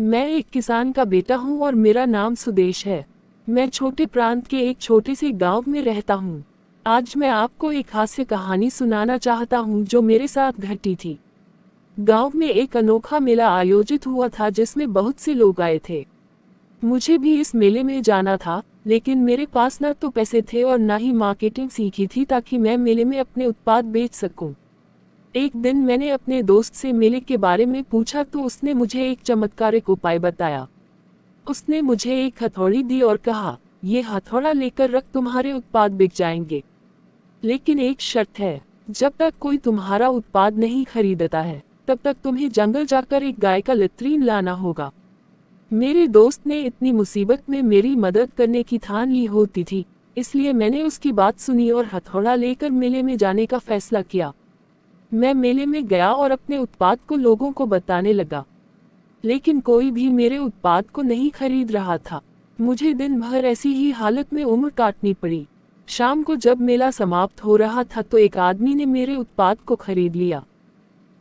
मैं एक किसान का बेटा हूँ और मेरा नाम सुदेश है। मैं छोटे प्रांत के एक छोटे से गांव में रहता हूँ। आज मैं आपको एक हास्य कहानी सुनाना चाहता हूँ जो मेरे साथ घटी थी। गांव में एक अनोखा मेला आयोजित हुआ था जिसमें बहुत से लोग आए थे। मुझे भी इस मेले में जाना था, लेकिन मेरे पास न तो पैसे थे और न ही मार्केटिंग सीखी थी ताकि मैं मेले में अपने उत्पाद बेच सकूं। एक दिन मैंने अपने दोस्त से मेले के बारे में पूछा तो उसने मुझे एक चमत्कारिक उपाय बताया। उसने मुझे एक हथौड़ी दी और कहा, ये हथौड़ा लेकर रख, तुम्हारे उत्पाद बिक जाएंगे। लेकिन एक शर्त है, जब तक कोई तुम्हारा उत्पाद नहीं खरीदता है तब तक तुम्हें जंगल जाकर एक गाय का लतरीन लाना होगा। मेरे दोस्त ने इतनी मुसीबत में मेरी मदद करने की ठान ली होती थी, इसलिए मैंने उसकी बात सुनी और हथौड़ा लेकर मेले में जाने का फैसला किया। मैं मेले में गया और अपने उत्पाद को लोगों को बताने लगा, लेकिन कोई भी मेरे उत्पाद को नहीं खरीद रहा था। मुझे दिन भर ऐसी ही हालत में उम्र काटनी पड़ी। शाम को जब मेला समाप्त हो रहा था तो एक आदमी ने मेरे उत्पाद को खरीद लिया।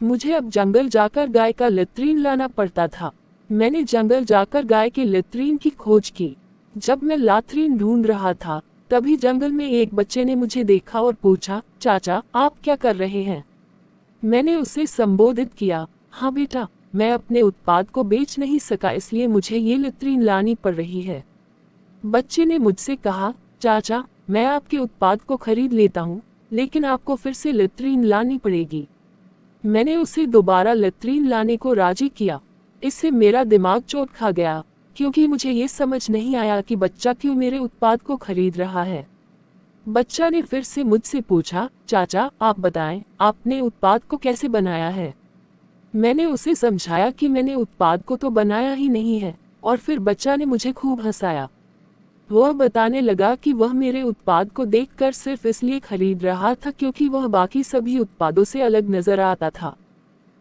मुझे अब जंगल जाकर गाय का लतरीन लाना पड़ता था। मैंने जंगल जाकर गाय के लतरीन की खोज की। जब मैं लातरीन ढूंढ रहा था तभी जंगल में एक बच्चे ने मुझे देखा और पूछा, चाचा आप क्या कर रहे हैं? मैंने उसे संबोधित किया, हाँ बेटा, मैं अपने उत्पाद को बेच नहीं सका इसलिए मुझे ये लतरीन लानी पड़ रही है। बच्चे ने मुझसे कहा, चाचा मैं आपके उत्पाद को खरीद लेता हूँ, लेकिन आपको फिर से लतरीन लानी पड़ेगी। मैंने उसे दोबारा लतरीन लाने को राजी किया। इससे मेरा दिमाग चौंक खा गया, क्योंकि मुझे ये समझ नहीं आया कि बच्चा क्यों मेरे उत्पाद को खरीद रहा है। बच्चा ने फिर से मुझसे पूछा, चाचा आप बताएं, आपने उत्पाद को कैसे बनाया है? मैंने उसे समझाया कि मैंने उत्पाद को तो बनाया ही नहीं है, और फिर बच्चा ने मुझे खूब हंसाया। वह बताने लगा कि वह मेरे उत्पाद को देखकर सिर्फ इसलिए खरीद रहा था क्योंकि वह बाकी सभी उत्पादों से अलग नजर आता था।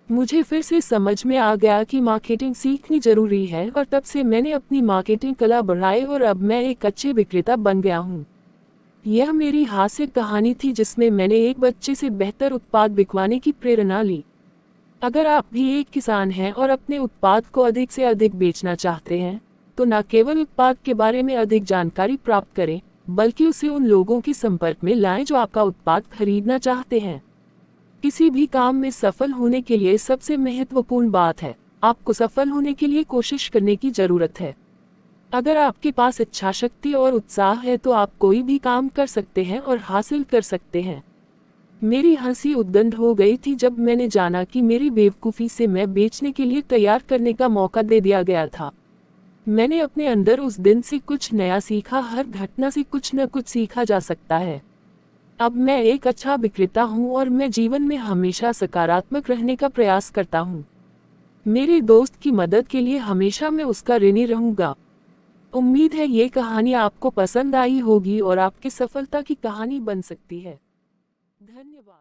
मुझे फिर से समझ में आ गया कि मार्केटिंग सीखनी जरूरी है और तब से मैंने अपनी मार्केटिंग कला बढ़ाई और अब मैं एक अच्छे विक्रेता बन गया हूँ। यह मेरी हास्य कहानी थी जिसमें मैंने एक बच्चे से बेहतर उत्पाद बिकवाने की प्रेरणा ली। अगर आप भी एक किसान हैं और अपने उत्पाद को अधिक से अधिक बेचना चाहते हैं, तो न केवल उत्पाद के बारे में अधिक जानकारी प्राप्त करें, बल्कि उसे उन लोगों के संपर्क में लाएं जो आपका उत्पाद खरीदना चाहते हैं। किसी भी काम में सफल होने के लिए सबसे महत्वपूर्ण बात है, आपको सफल होने के लिए कोशिश करने की जरूरत है। अगर आपके पास इच्छा शक्ति और उत्साह है तो आप कोई भी काम कर सकते हैं और हासिल कर सकते हैं। मेरी हंसी उद्दंड हो गई थी जब मैंने जाना कि मेरी बेवकूफ़ी से मैं बेचने के लिए तैयार करने का मौका दे दिया गया था। मैंने अपने अंदर उस दिन से कुछ नया सीखा। हर घटना से कुछ न कुछ सीखा जा सकता है। अब मैं एक अच्छा विक्रेता हूँ और मैं जीवन में हमेशा सकारात्मक रहने का प्रयास करता हूँ। मेरे दोस्त की मदद के लिए हमेशा मैं उसका ऋणी रहूँगा। उम्मीद है ये कहानी आपको पसंद आई होगी और आपकी सफलता की कहानी बन सकती है। धन्यवाद।